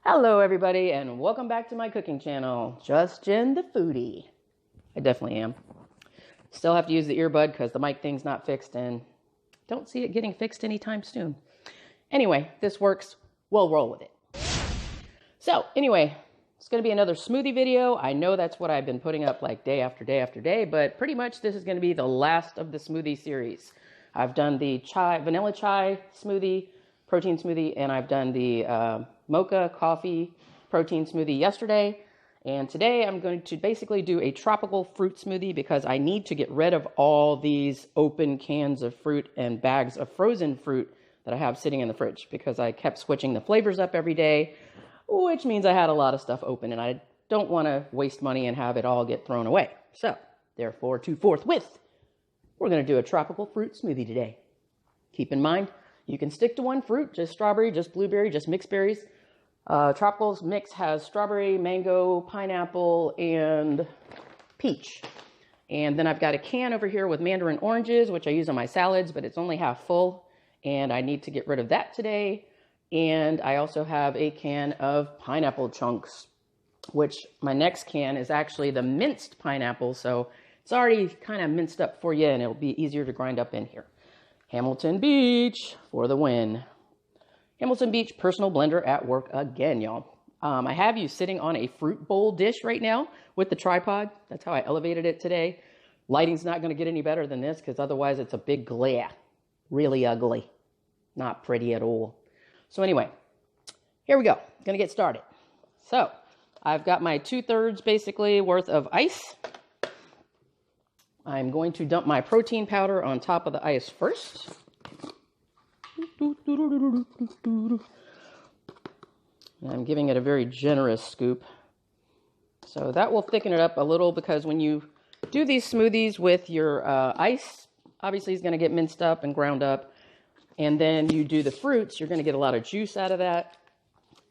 Hello everybody and welcome back to my cooking channel, Just Jen the Foodie. I definitely am. Still have to use the earbud because the mic thing's not fixed and don't see it getting fixed anytime soon. Anyway, this works. We'll roll with it. So anyway, it's going to be another smoothie video. I know that's what I've been putting up like day after day after day, but pretty much this is going to be the last of the smoothie series. I've done the vanilla chai smoothie, protein smoothie, and I've done the mocha coffee protein smoothie yesterday. And today I'm going to basically do a tropical fruit smoothie because I need to get rid of all these open cans of fruit and bags of frozen fruit that I have sitting in the fridge because I kept switching the flavors up every day, which means I had a lot of stuff open and I don't want to waste money and have it all get thrown away. So therefore, to forthwith, we're going to do a tropical fruit smoothie today. Keep in mind, you can stick to one fruit, just strawberry, just blueberry, just mixed berries. Tropical's mix has strawberry, mango, pineapple, and peach. And then I've got a can over here with mandarin oranges, which I use on my salads, but it's only half full. And I need to get rid of that today. And I also have a can of pineapple chunks, which my next can is actually the minced pineapple. So it's already kind of minced up for you and it'll be easier to grind up in here. Hamilton Beach for the win. Hamilton Beach personal blender at work again, y'all. I have you sitting on a fruit bowl dish right now with the tripod. That's how I elevated it today. Lighting's not going to get any better than this because otherwise it's a big glare. Really ugly. Not pretty at all. So anyway, here we go. Gonna get started. So I've got my 2/3 basically worth of ice. I'm going to dump my protein powder on top of the ice first. I'm giving it a very generous scoop. So that will thicken it up a little because when you do these smoothies with your ice, obviously it's going to get minced up and ground up. And then you do the fruits, you're going to get a lot of juice out of that.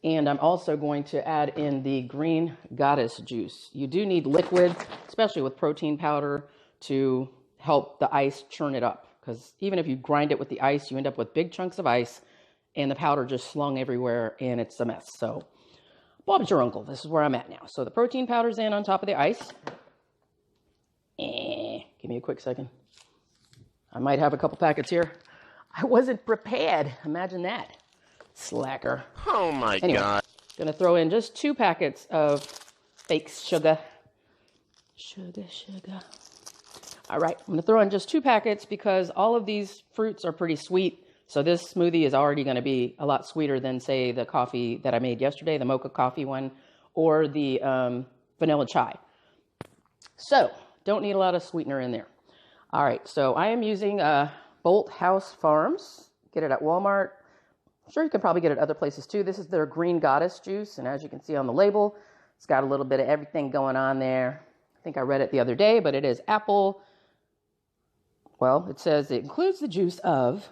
And I'm also going to add in the green goddess juice. You do need liquid, especially with protein powder, to help the ice churn it up. Because even if you grind it with the ice, you end up with big chunks of ice and the powder just slung everywhere and it's a mess. So Bob's your uncle. This is where I'm at now. So the protein powder's in on top of the ice. Give me a quick second. I might have a couple packets here. I wasn't prepared. Imagine that. Slacker. Oh my God. Gonna throw in just 2 packets of fake sugar. Sugar. All right, I'm gonna throw in just 2 packets because all of these fruits are pretty sweet. So this smoothie is already gonna be a lot sweeter than say the coffee that I made yesterday, the mocha coffee one, or the vanilla chai. So don't need a lot of sweetener in there. All right, so I am using Bolt House Farms. Get it at Walmart. I'm sure you can probably get it other places too. This is their green goddess juice. And as you can see on the label, it's got a little bit of everything going on there. I think I read it the other day, but it is apple. Well, it says it includes the juice of,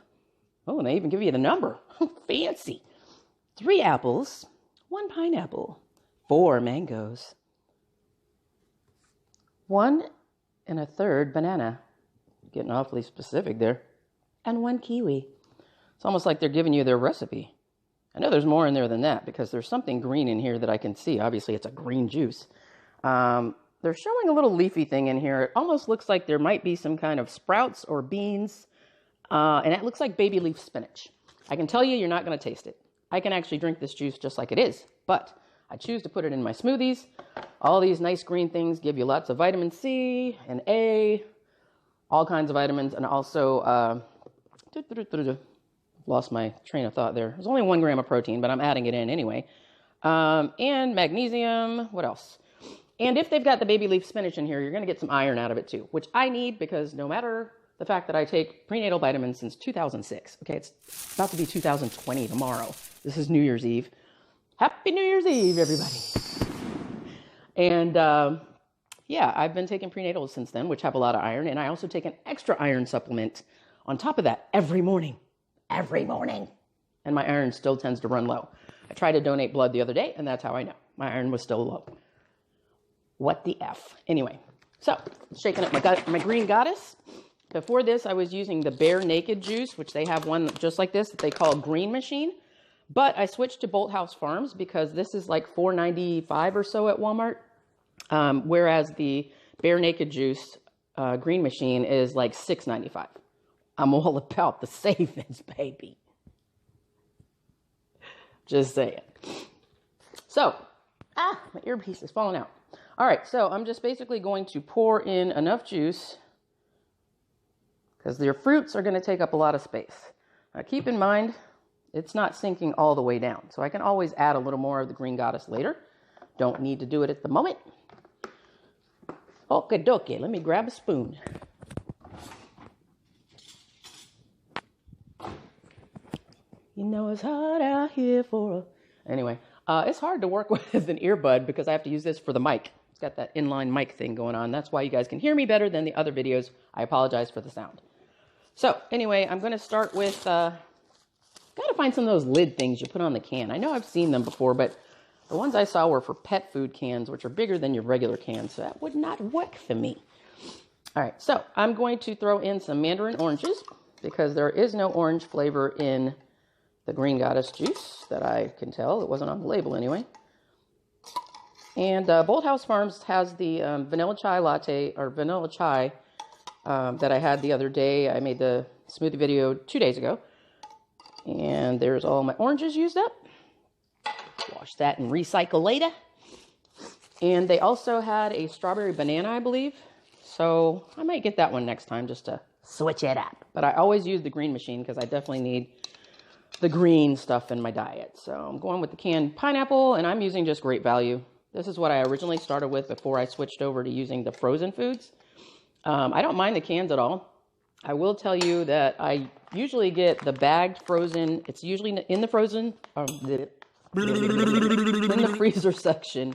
oh, and they even give you the number. Fancy. 3 apples, 1 pineapple, 4 mangoes, 1 1/3 banana. Getting awfully specific there. And 1 kiwi. It's almost like they're giving you their recipe. I know there's more in there than that because there's something green in here that I can see. Obviously, it's a green juice. They're showing a little leafy thing in here. It almost looks like there might be some kind of sprouts or beans. And it looks like baby leaf spinach. I can tell you, you're not going to taste it. I can actually drink this juice just like it is. But I choose to put it in my smoothies. All these nice green things give you lots of vitamin C and A. All kinds of vitamins. And also, lost my train of thought there. There's only 1 gram of protein, but I'm adding it in anyway. And magnesium. What else? And if they've got the baby leaf spinach in here, you're going to get some iron out of it too, which I need because no matter the fact that I take prenatal vitamins since 2006. Okay, it's about to be 2020 tomorrow. This is New Year's Eve. Happy New Year's Eve, everybody. And yeah, I've been taking prenatals since then, which have a lot of iron. And I also take an extra iron supplement on top of that every morning. Every morning. And my iron still tends to run low. I tried to donate blood the other day, and that's how I know. My iron was still low. What the F? Anyway, so shaking up my green goddess. Before this, I was using the Bare Naked juice, which they have one just like this that they call Green Machine. But I switched to Bolthouse Farms because this is like $4.95 or so at Walmart. Whereas the Bare Naked Juice green machine is like $6.95. I'm all about the savings, baby. Just saying. So, my earpiece is falling out. All right, so I'm just basically going to pour in enough juice because your fruits are going to take up a lot of space. Now, keep in mind, it's not sinking all the way down. So I can always add a little more of the Green Goddess later. Don't need to do it at the moment. Okie dokie, let me grab a spoon. You know it's hot out here for a... Anyway, it's hard to work with an earbud because I have to use this for the mic. It's got that inline mic thing going on. That's why you guys can hear me better than the other videos. I apologize for the sound. So anyway, I'm going to start with... got to find some of those lid things you put on the can. I know I've seen them before, but the ones I saw were for pet food cans, which are bigger than your regular cans. So that would not work for me. All right, so I'm going to throw in some mandarin oranges because there is no orange flavor in the Green Goddess juice that I can tell. It wasn't on the label anyway. And Bolthouse Farms has the vanilla chai latte, or vanilla chai, that I had the other day. I made the smoothie video 2 days ago. And there's all my oranges used up. Wash that and recycle later. And they also had a strawberry banana, I believe. So I might get that one next time just to switch it up. But I always use the green machine because I definitely need the green stuff in my diet. So I'm going with the canned pineapple, and I'm using just Great Value. This is what I originally started with before I switched over to using the frozen foods. I don't mind the cans at all. I will tell you that I usually get the bagged frozen. It's usually in the frozen, in the freezer section,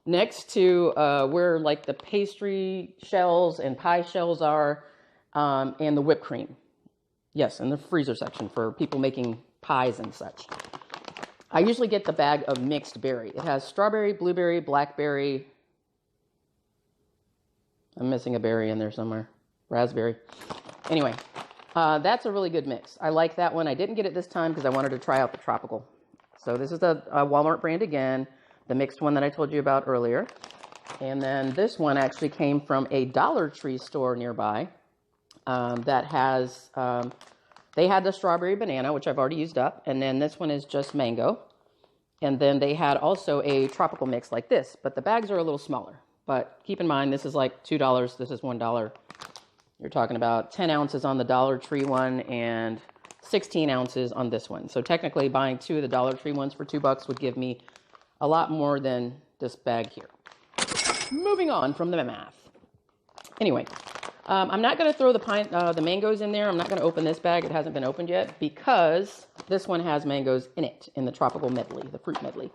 next to where like the pastry shells and pie shells are, and the whipped cream. Yes, in the freezer section for people making pies and such. I usually get the bag of mixed berry. It has strawberry, blueberry, blackberry. I'm missing a berry in there somewhere. Raspberry. Anyway, that's a really good mix. I like that one. I didn't get it this time because I wanted to try out the tropical. So this is the Walmart brand again, the mixed one that I told you about earlier. And then this one actually came from a Dollar Tree store nearby that has, they had the strawberry banana, which I've already used up. And then this one is just mango. And then they had also a tropical mix like this, but the bags are a little smaller. But keep in mind, this is like $2. This is $1. You're talking about 10 ounces on the Dollar Tree one and 16 ounces on this one. So technically buying two of the Dollar Tree ones for $2 would give me a lot more than this bag here. Moving on from the math. Anyway, I'm not going to throw the mangoes in there. I'm not going to open this bag. It hasn't been opened yet because this one has mangoes in it, in the tropical medley, the fruit medley.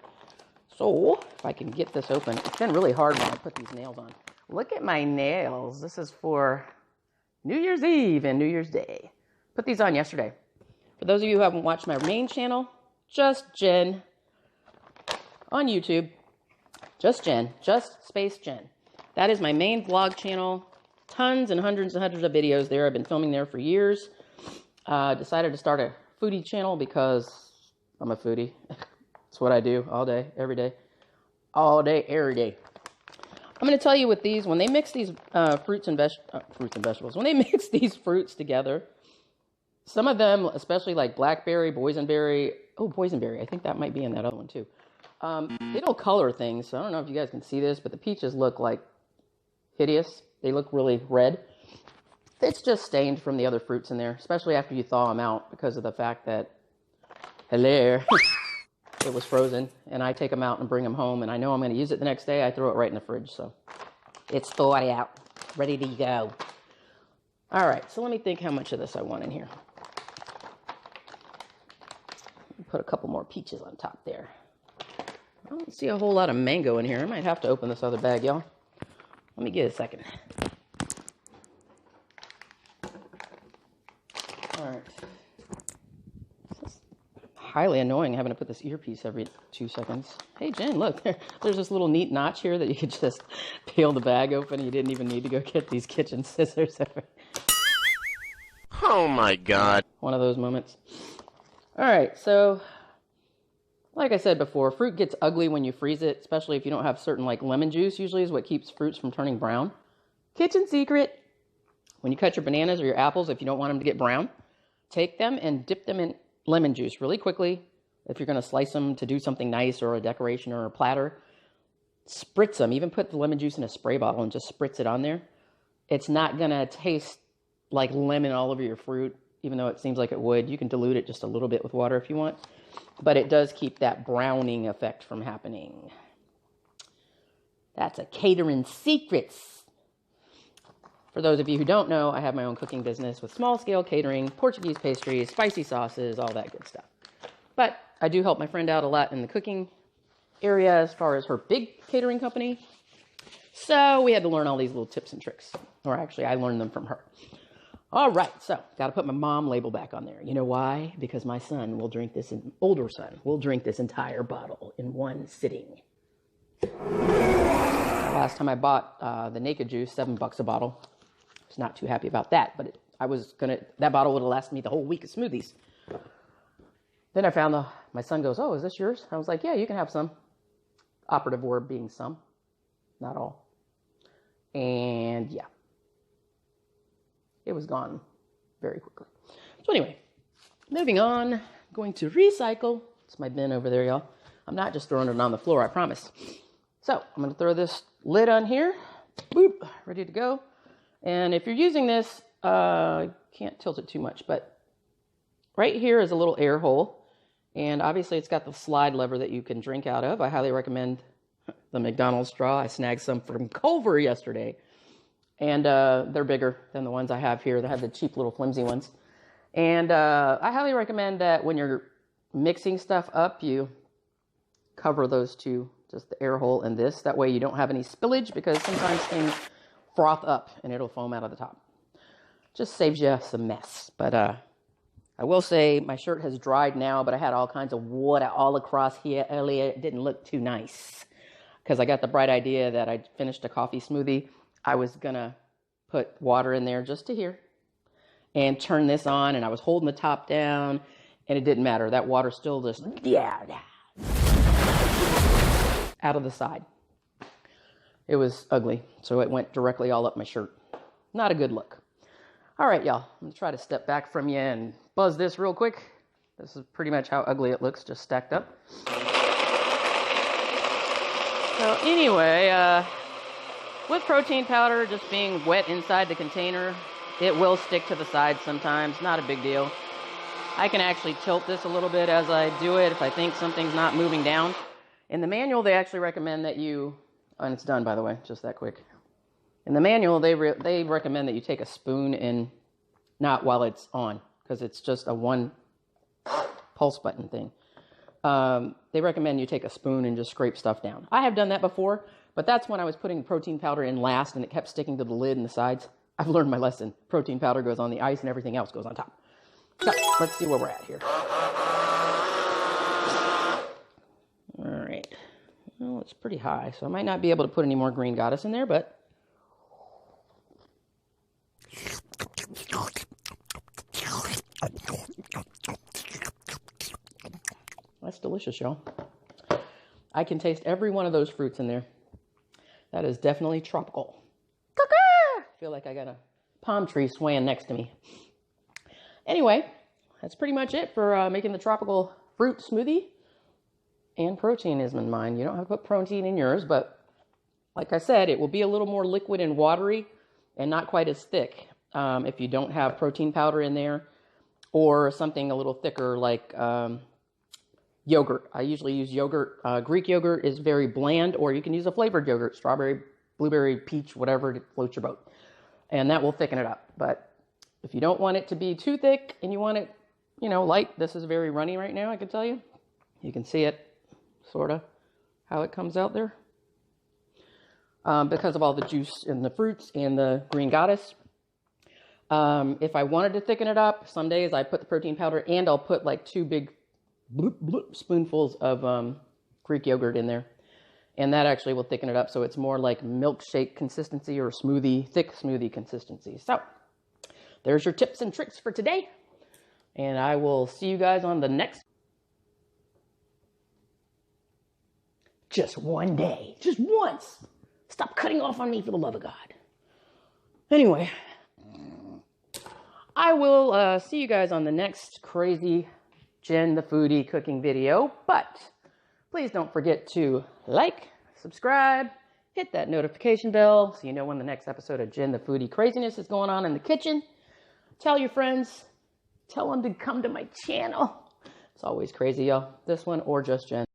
So if I can get this open, it's been really hard when I put these nails on. Look at my nails. This is for New Year's Eve and New Year's Day. Put these on yesterday. For those of you who haven't watched my main channel, Just Jen on YouTube. Just Jen, Just Space Jen. That is my main vlog channel. Tons and hundreds of videos there. I've been filming there for years. Decided to start a foodie channel because I'm a foodie. It's what I do all day, every day. All day, every day. I'm going to tell you with these, when they mix these fruits and vegetables, when they mix these fruits together, some of them, especially like blackberry, boysenberry, I think that might be in that other one too. They don't color things, so I don't know if you guys can see this, but the peaches look like hideous. They look really red. It's just stained from the other fruits in there, especially after you thaw them out because of the fact that, hello, it was frozen, and I take them out and bring them home, and I know I'm going to use it the next day. I throw it right in the fridge, so it's thawed out, ready to go. All right, so let me think how much of this I want in here. Put a couple more peaches on top there. I don't see a whole lot of mango in here. I might have to open this other bag, y'all. Let me get a second. All right. It's highly annoying having to put this earpiece every 2 seconds. Hey, Jen, look. There's this little neat notch here that you could just peel the bag open. You didn't even need to go get these kitchen scissors. Oh, my God. One of those moments. All right, so Like I said before, fruit gets ugly when you freeze it, especially if you don't have certain, like lemon juice usually is what keeps fruits from turning brown. Kitchen secret. When you cut your bananas or your apples, if you don't want them to get brown, take them and dip them in lemon juice really quickly. If you're going to slice them to do something nice or a decoration or a platter, spritz them. Even put the lemon juice in a spray bottle and just spritz it on there. It's not going to taste like lemon all over your fruit, even though it seems like it would. You can dilute it just a little bit with water if you want. But it does keep that browning effect from happening. That's a catering secrets. For those of you who don't know, I have my own cooking business with small-scale catering, Portuguese pastries, spicy sauces, all that good stuff. But I do help my friend out a lot in the cooking area as far as her big catering company. So we had to learn all these little tips and tricks. Or actually, I learned them from her. All right, so got to put my mom label back on there. You know why? Because my son will drink this, older son will drink this entire bottle in one sitting. Last time I bought the Naked Juice, $7 a bottle. I was not too happy about that, but that bottle would have lasted me the whole week of smoothies. Then I found my son goes, oh, is this yours? I was like, yeah, you can have some. Operative word being some, not all. And yeah. It was gone very quickly. So anyway, moving on. I'm going to recycle. It's my bin over there, y'all. I'm not just throwing it on the floor, I promise. So I'm going to throw this lid on here. Boop, ready to go. And if you're using this, can't tilt it too much, but right here is a little air hole. And obviously it's got the slide lever that you can drink out of. I highly recommend the McDonald's straw. I snagged some from Culver yesterday. And they're bigger than the ones I have here. They have the cheap little flimsy ones. And I highly recommend that when you're mixing stuff up, you cover those two, just the air hole and this. That way you don't have any spillage, because sometimes things froth up and it'll foam out of the top. Just saves you some mess. But I will say my shirt has dried now, but I had all kinds of water all across here earlier. It didn't look too nice, because I got the bright idea that I finished a coffee smoothie. I was going to put water in there just to here and turn this on, and I was holding the top down, and it didn't matter. That water still just out of the side. It was ugly, so it went directly all up my shirt. Not a good look. All right, y'all. I'm going to try to step back from you and buzz this real quick. This is pretty much how ugly it looks, just stacked up. So anyway, with protein powder just being wet inside the container, it will stick to the side sometimes. Not a big deal. I can actually tilt this a little bit as I do it if I think something's not moving down. In the manual, they actually recommend that you, and it's done, by the way, just that quick. In the manual, they recommend that you take a spoon and not while it's on, because it's just a one pulse button thing. They recommend you take a spoon and just scrape stuff down. I have done that before, but that's when I was putting protein powder in last and it kept sticking to the lid and the sides. I've learned my lesson. Protein powder goes on the ice and everything else goes on top. So let's see where we're at here. All right. Well, it's pretty high, so I might not be able to put any more green goddess in there, but that's delicious, y'all. I can taste every one of those fruits in there. That is definitely tropical. I feel like I got a palm tree swaying next to me. Anyway, that's pretty much it for making the tropical fruit smoothie. And protein is in mine. You don't have to put protein in yours, but like I said, it will be a little more liquid and watery and not quite as thick if you don't have protein powder in there, or something a little thicker like yogurt. I usually use yogurt. Greek yogurt is very bland, or you can use a flavored yogurt, strawberry, blueberry, peach, whatever to float your boat. And that will thicken it up. But if you don't want it to be too thick and you want it, light, this is very runny right now, I can tell you. You can see it, sort of, how it comes out there. Because of all the juice in the fruits and the green goddess. If I wanted to thicken it up, some days I put the protein powder and I'll put like 2 big spoonfuls of Greek yogurt in there. And that actually will thicken it up so it's more like milkshake consistency or thick smoothie consistency. So there's your tips and tricks for today. And I will see you guys on the next Just one day. Just once. Stop cutting off on me for the love of God. Anyway, I will see you guys on the next crazy Jen the Foodie cooking video. But please don't forget to like, subscribe, hit that notification bell so you know when the next episode of Jen the Foodie craziness is going on in the kitchen. Tell your friends. Tell them to come to my channel. It's always crazy, y'all. This one or just Jen.